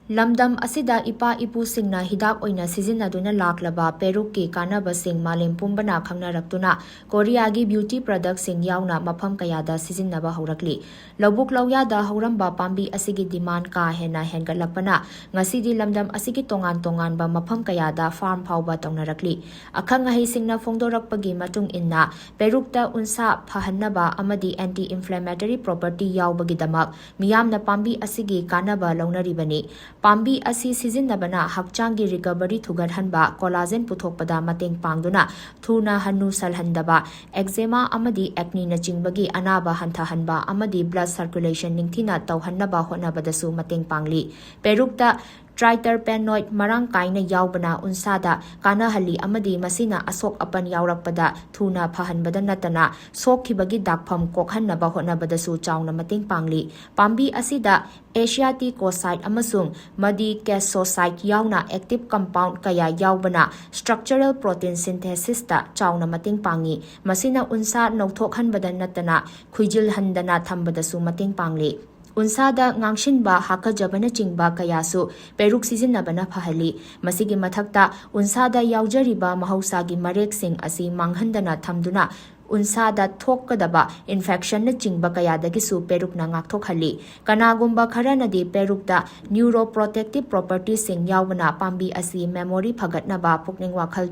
lamdam asida ipa ipu singna hidak oina sizinaduna laklaba Peruk ki kanaba sing malem pumbana khangnarakuna Korea gi beauty product sing yauna mafam kayada sizinaba haurakli lobuk lawyada hauramba pambi asigi demand ka hena hengalapana ngasidi lamdam asigi tongan ba mafam kayada farm phauba tongnarakli akhang ngai singna phongdorakpagi matung inna Perukta unsa phahannaba amadi anti inflammatory property yaubagi damak miyamna pambi asigi kanaba launaribani Pambi asi sizinabana hakchangi recovery thugadhanba collagen puthokpada mateng pangduna thuna hanu salhandaba eczema amadi acne na chingbagi anaba hanthahanba amadi blood circulation ningthina tawhannaba honabadasu mateng pangli Perukta triterpenoid marang kaina yaubana unsada kanahali amadi masina asok apan yaurakpada thuna phahanbada natana sokhibagi dakpham kokhannaba honabadasu chauna mateng pangli pambi asida Asiaticoside amasung madi casoside yauna active compound kaya yaubana structural protein synthesis ta chauna mateng pangi masina unsa nauthokhanbada natana khuijil handana thambadasu mateng pangli Unsada ngangshinba hakajabana chingba kayasu Peruk sizinabana phahali masigi mathakta unsada yaujariba mahausagi marek sing asi manghandana thamduna unsada thokadaba infection na chingba kayadagisu Peruk na ngakthokali kanagumba kharanadi Perukda neuroprotective properties sing yaubana pambi asi memory phagatnaba pukning wakhal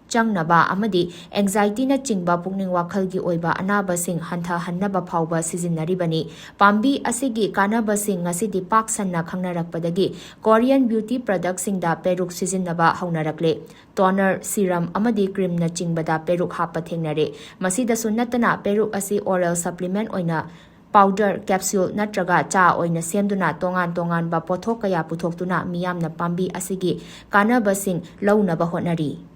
changnaba amadi anxiety na chingba pukning wakhalgi oiba anaba sing hantha hannaba phauba sizinaribani pambi asigi kanaba sing ngasidi paksanna khangnarakpadagi Korean beauty products singda Peruk sizinaba haunarakle toner serum amadi cream na chingbada Peruk hapa thengnare masida sunnatana Peruk asi oral supplement oina powder capsule natraga cha oina semduna tongan ba pothok kaya puthokduna miyamna pambi asigi kanaba sing launaba honari